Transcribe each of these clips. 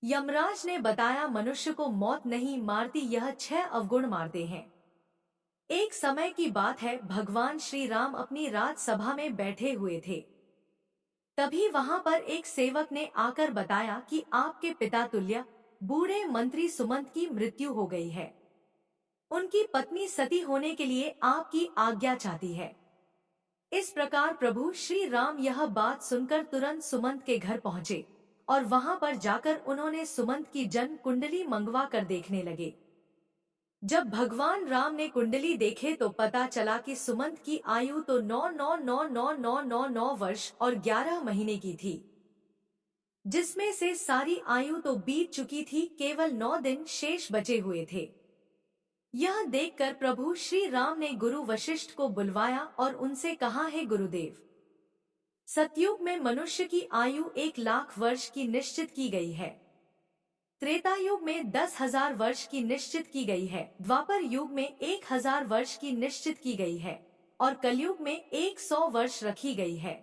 यमराज ने बताया, मनुष्य को मौत नहीं मारती, यह 6 अवगुण मारते हैं। एक समय की बात है, भगवान श्री राम अपनी राजसभा में बैठे हुए थे। तभी वहां पर एक सेवक ने आकर बताया कि आपके पिता तुल्य बूढ़े मंत्री सुमंत की मृत्यु हो गई है। उनकी पत्नी सती होने के लिए आपकी आज्ञा चाहती है। इस प्रकार प्रभु श्री राम यह बात सुनकर तुरंत सुमंत के घर पहुँचे और वहां पर जाकर उन्होंने सुमंत की जन्म कुंडली मंगवा कर देखने लगे। जब भगवान राम ने कुंडली देखे तो पता चला कि सुमंत की आयु तो 9 9 9 9 9 9 9 वर्ष और 11 महीने की थी, जिसमें से सारी आयु तो बीत चुकी थी, केवल 9 दिन शेष बचे हुए थे। यह देखकर प्रभु श्री राम ने गुरु वशिष्ठ को बुलवाया और उनसे कहा, हे गुरुदेव, सतयुग में मनुष्य की आयु 1 लाख वर्ष की निश्चित की गई है, त्रेता युग में 10,000 वर्ष की निश्चित की गई है, द्वापर युग में 1,000 वर्ष की निश्चित की गई है और कलयुग में 100 वर्ष रखी गई है।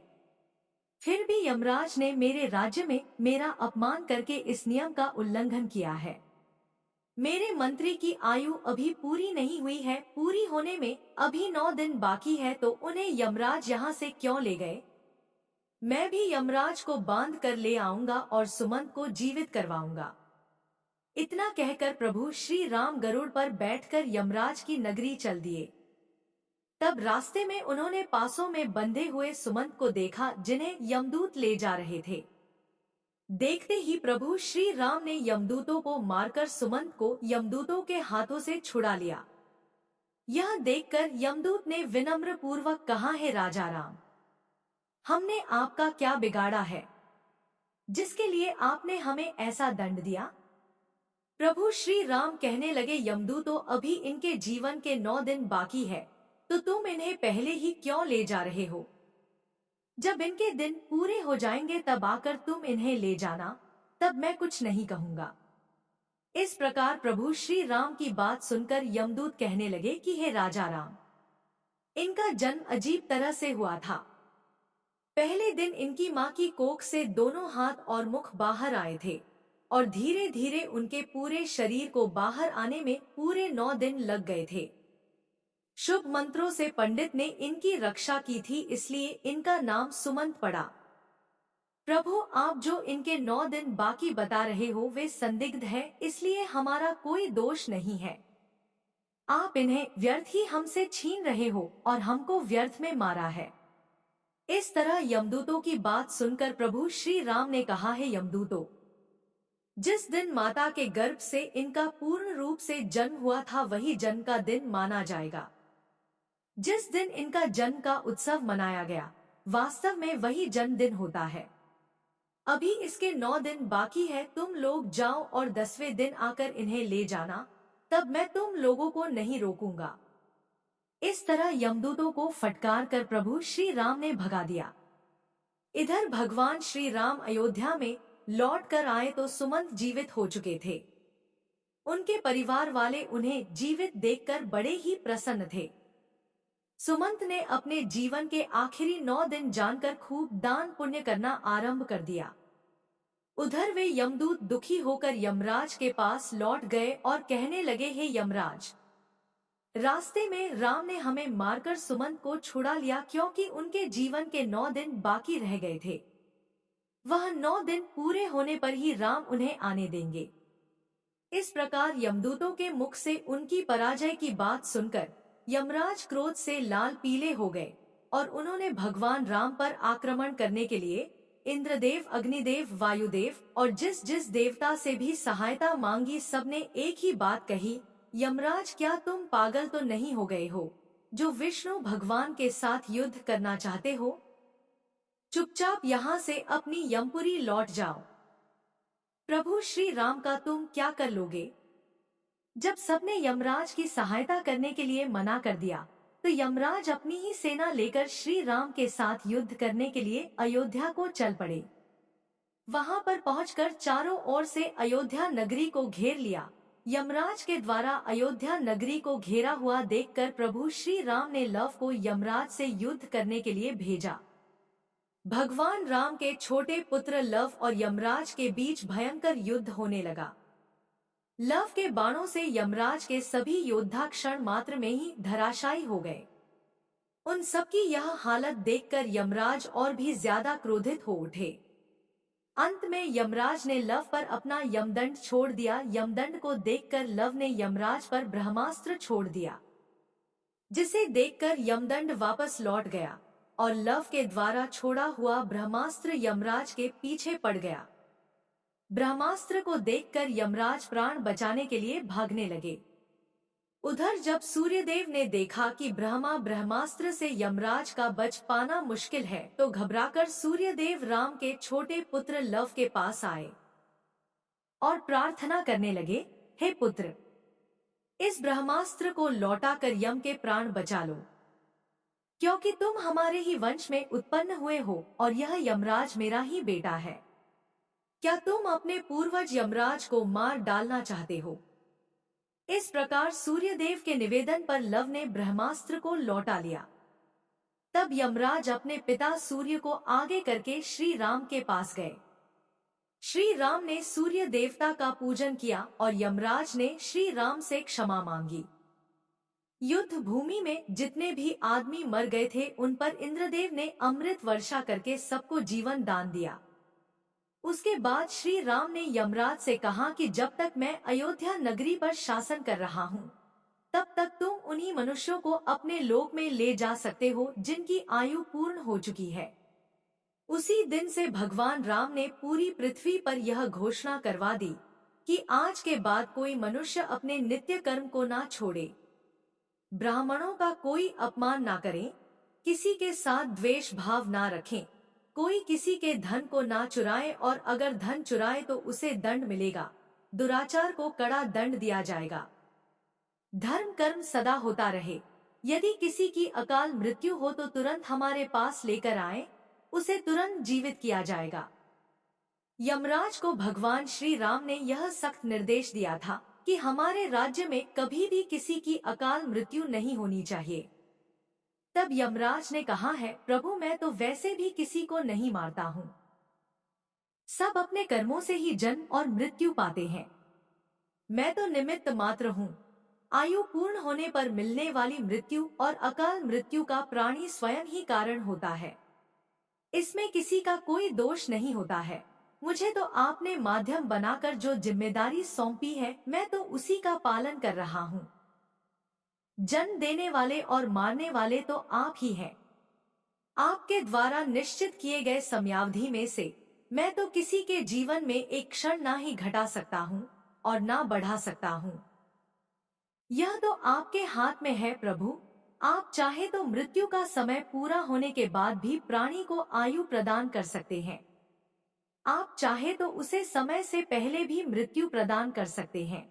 फिर भी यमराज ने मेरे राज्य में मेरा अपमान करके इस नियम का उल्लंघन किया है। मेरे मंत्री की आयु अभी पूरी नहीं हुई है, पूरी होने में अभी 9 दिन बाकी है, तो उन्हें यमराज यहाँ से क्यों ले गए? मैं भी यमराज को बांध कर ले आऊंगा और सुमंत को जीवित करवाऊंगा। इतना कहकर प्रभु श्री राम गरुड़ पर बैठकर यमराज की नगरी चल दिए। तब रास्ते में उन्होंने पासों में बंधे हुए सुमंत को देखा, जिन्हें यमदूत ले जा रहे थे। देखते ही प्रभु श्री राम ने यमदूतों को मारकर सुमंत को यमदूतों के हाथों से छुड़ा लिया। यह देखकर यमदूत ने विनम्र पूर्वक कहा, हे राजा राम, हमने आपका क्या बिगाड़ा है, जिसके लिए आपने हमें ऐसा दंड दिया? प्रभु श्री राम कहने लगे, यमदूतों, अभी इनके जीवन के 9 दिन बाकी है, तो तुम इन्हें पहले ही क्यों ले जा रहे हो? जब इनके दिन पूरे हो जाएंगे तब आकर तुम इन्हें ले जाना, तब मैं कुछ नहीं कहूंगा। इस प्रकार प्रभु श्री राम की बात सुनकर यमदूत कहने लगे कि हे राजा राम, इनका जन्म अजीब तरह से हुआ था। पहले दिन इनकी माँ की कोख से दोनों हाथ और मुख बाहर आए थे और धीरे धीरे उनके पूरे शरीर को बाहर आने में पूरे 9 दिन लग गए थे। शुभ मंत्रों से पंडित ने इनकी रक्षा की थी, इसलिए इनका नाम सुमंत पड़ा। प्रभु, आप जो इनके 9 दिन बाकी बता रहे हो वे संदिग्ध है, इसलिए हमारा कोई दोष नहीं है। आप इन्हें व्यर्थ ही हमसे छीन रहे हो और हमको व्यर्थ में मारा है। इस तरह यमदूतों की बात सुनकर प्रभु श्री राम ने कहा, है यमदूतों, जिस दिन माता के गर्भ से इनका पूर्ण रूप से जन्म हुआ था वही जन्म का दिन माना जाएगा। जिस दिन इनका जन्म का उत्सव मनाया गया, वास्तव में वही जन्मदिन होता है। अभी इसके 9 दिन बाकी है, तुम लोग जाओ और 10वें दिन आकर इन्हें ले जाना, तब मैं तुम लोगों को नहीं रोकूंगा। इस तरह यमदूतों को फटकार कर प्रभु श्री राम ने भगा दिया। इधर भगवान श्री राम अयोध्या में लौट कर आए तो सुमंत जीवित हो चुके थे। उनके परिवार वाले उन्हें जीवित देखकर बड़े ही प्रसन्न थे। सुमंत ने अपने जीवन के आखिरी 9 दिन जानकर खूब दान पुण्य करना आरंभ कर दिया। उधर वे यमदूत दुखी होकर यमराज के पास लौट गए और कहने लगे, हे यमराज, रास्ते में राम ने हमें मारकर सुमंत को छुड़ा लिया, क्योंकि उनके जीवन के 9 दिन बाकी रह गए थे। वह 9 दिन पूरे होने पर ही राम उन्हें आने देंगे। इस प्रकार यमदूतों के मुख से उनकी पराजय की बात सुनकर यमराज क्रोध से लाल पीले हो गए और उन्होंने भगवान राम पर आक्रमण करने के लिए इंद्रदेव, अग्निदेव, वायुदेव और जिस जिस देवता से भी सहायता मांगी, सबने एक ही बात कही, यमराज, क्या तुम पागल तो नहीं हो गए हो, जो विष्णु भगवान के साथ युद्ध करना चाहते हो? चुपचाप यहाँ से अपनी यमपुरी लौट जाओ। प्रभु श्री राम का तुम क्या कर लोगे? जब सबने यमराज की सहायता करने के लिए मना कर दिया, तो यमराज अपनी ही सेना लेकर श्री राम के साथ युद्ध करने के लिए अयोध्या को चल पड़े। वहां पर पहुंचकर चारों ओर से अयोध्या नगरी को घेर लिया। यमराज के द्वारा अयोध्या नगरी को घेरा हुआ देखकर प्रभु श्री राम ने लव को यमराज से युद्ध करने के लिए भेजा। भगवान राम के छोटे पुत्र लव और यमराज के बीच भयंकर युद्ध होने लगा। लव के बाणों से यमराज के सभी योद्धा क्षण मात्र में ही धराशायी हो गए। उन सबकी यह हालत देखकर यमराज और भी ज्यादा क्रोधित हो उठे। अंत में यमराज ने लव पर अपना यमदंड छोड़ दिया। यमदंड को देखकर लव ने यमराज पर ब्रह्मास्त्र छोड़ दिया, जिसे देखकर यमदंड वापस लौट गया और लव के द्वारा छोड़ा हुआ ब्रह्मास्त्र यमराज के पीछे पड़ गया। ब्रह्मास्त्र को देखकर यमराज प्राण बचाने के लिए भागने लगे। उधर जब सूर्यदेव ने देखा कि ब्रह्मास्त्र से यमराज का बच पाना मुश्किल है, तो घबराकर सूर्यदेव राम के छोटे पुत्र लव के पास आए और प्रार्थना करने लगे, हे पुत्र, इस ब्रह्मास्त्र को लौटाकर यम के प्राण बचा लो, क्योंकि तुम हमारे ही वंश में उत्पन्न हुए हो और यह यमराज मेरा ही बेटा है। क्या तुम अपने पूर्वज यमराज को मार डालना चाहते हो? इस प्रकार सूर्यदेव के निवेदन पर लव ने ब्रह्मास्त्र को लौटा लिया। तब यमराज अपने पिता सूर्य को आगे करके श्री राम के पास गए। श्री राम ने सूर्य देवता का पूजन किया और यमराज ने श्री राम से क्षमा मांगी। युद्ध भूमि में जितने भी आदमी मर गए थे, उन पर इंद्रदेव ने अमृत वर्षा करके सबको जीवन दान दिया। उसके बाद श्री राम ने यमराज से कहा कि जब तक मैं अयोध्या नगरी पर शासन कर रहा हूँ, तब तक तुम उन्हीं मनुष्यों को अपने लोक में ले जा सकते हो जिनकी आयु पूर्ण हो चुकी है। उसी दिन से भगवान राम ने पूरी पृथ्वी पर यह घोषणा करवा दी कि आज के बाद कोई मनुष्य अपने नित्य कर्म को ना छोड़े, ब्राह्मणों का कोई अपमान ना करे, किसी के साथ द्वेष भाव ना रखें, कोई किसी के धन को ना चुराए और अगर धन चुराए तो उसे दंड मिलेगा, दुराचार को कड़ा दंड दिया जाएगा। धर्म कर्म सदा होता रहे। यदि किसी की अकाल मृत्यु हो तो तुरंत हमारे पास लेकर आए, उसे तुरंत जीवित किया जाएगा। यमराज को भगवान श्री राम ने यह सख्त निर्देश दिया था कि हमारे राज्य में कभी भी किसी की अकाल मृत्यु नहीं होनी चाहिए। तब यमराज ने कहा है, प्रभु, मैं तो वैसे भी किसी को नहीं मारता हूँ। सब अपने कर्मों से ही जन्म और मृत्यु पाते हैं। मैं तो निमित्त मात्र हूँ। आयु पूर्ण होने पर मिलने वाली मृत्यु और अकाल मृत्यु का प्राणी स्वयं ही कारण होता है। इसमें किसी का कोई दोष नहीं होता है। मुझे तो आपने माध्यम बनाकर जो जिम्मेदारी सौंपी है, मैं तो उसी का पालन कर रहा हूँ। जन्म देने वाले और मारने वाले तो आप ही हैं। आपके द्वारा निश्चित किए गए समयावधि में से मैं तो किसी के जीवन में एक क्षण ना ही घटा सकता हूँ और ना बढ़ा सकता हूँ। यह तो आपके हाथ में है प्रभु। आप चाहे तो मृत्यु का समय पूरा होने के बाद भी प्राणी को आयु प्रदान कर सकते हैं। आप चाहे तो उसे समय से पहले भी मृत्यु प्रदान कर सकते हैं।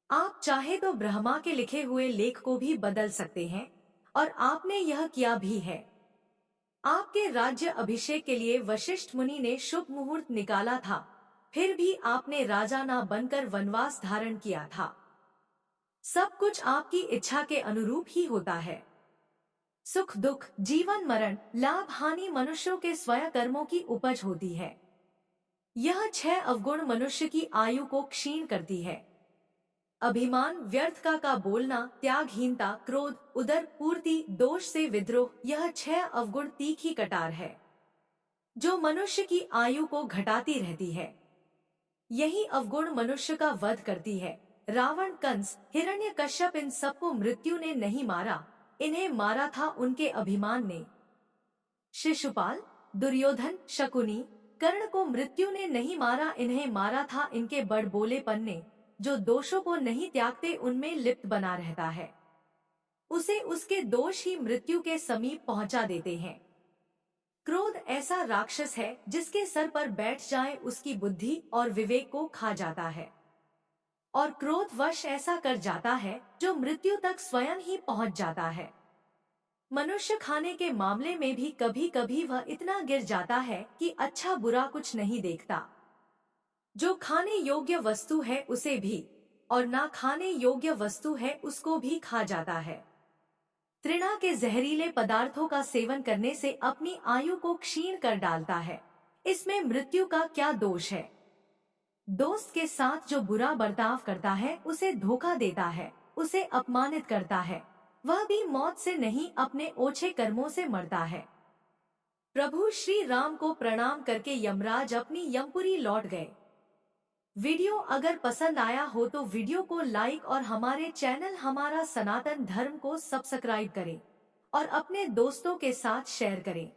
आप चाहे तो ब्रह्मा के लिखे हुए लेख को भी बदल सकते हैं और आपने यह किया भी है। आपके राज्य अभिषेक के लिए वशिष्ठ मुनि ने शुभ मुहूर्त निकाला था, फिर भी आपने राजा ना बनकर वनवास धारण किया था। सब कुछ आपकी इच्छा के अनुरूप ही होता है। सुख दुख, जीवन मरण, लाभ हानि मनुष्यों के स्वयं कर्मों की उपज होती है। यह 6 अवगुण मनुष्य की आयु को क्षीण करती है। अभिमान, व्यर्थ का बोलना, त्यागहीनता, क्रोध, उदर पूर्ति, दोष से विद्रोह, यह 6 अवगुण तीखी कटार है जो मनुष्य की आयु को घटाती रहती है। यही अवगुण मनुष्य का वध करती है। रावण, कंस, हिरण्यकश्यप, इन सबको मृत्यु ने नहीं मारा, इन्हें मारा था उनके अभिमान ने। शिशुपाल, दुर्योधन, शकुनी, कर्ण को मृत्यु ने नहीं मारा, इन्हें मारा था इनके बड़बोलेपन ने। जो दोषों को नहीं त्यागते उनमें लिप्त बना रहता है, उसे उसके दोष ही मृत्यु के समीप पहुंचा देते हैं। क्रोध ऐसा राक्षस है जिसके सर पर बैठ जाए उसकी बुद्धि और विवेक को खा जाता है और क्रोधवश ऐसा कर जाता है जो मृत्यु तक स्वयं ही पहुंच जाता है। मनुष्य खाने के मामले में भी कभी कभी वह इतना गिर जाता है कि अच्छा बुरा कुछ नहीं देखता। जो खाने योग्य वस्तु है उसे भी और ना खाने योग्य वस्तु है उसको भी खा जाता है। तृणा के जहरीले पदार्थों का सेवन करने से अपनी आयु को क्षीण कर डालता है। इसमें मृत्यु का क्या दोष है? दोस्त के साथ जो बुरा बर्ताव करता है, उसे धोखा देता है, उसे अपमानित करता है, वह भी मौत से नहीं अपने ओछे कर्मों से मरता है। प्रभु श्री राम को प्रणाम करके यमराज अपनी यमपुरी लौट गए। वीडियो अगर पसंद आया हो तो वीडियो को लाइक और हमारे चैनल हमारा सनातन धर्म को सब्सक्राइब करें और अपने दोस्तों के साथ शेयर करें।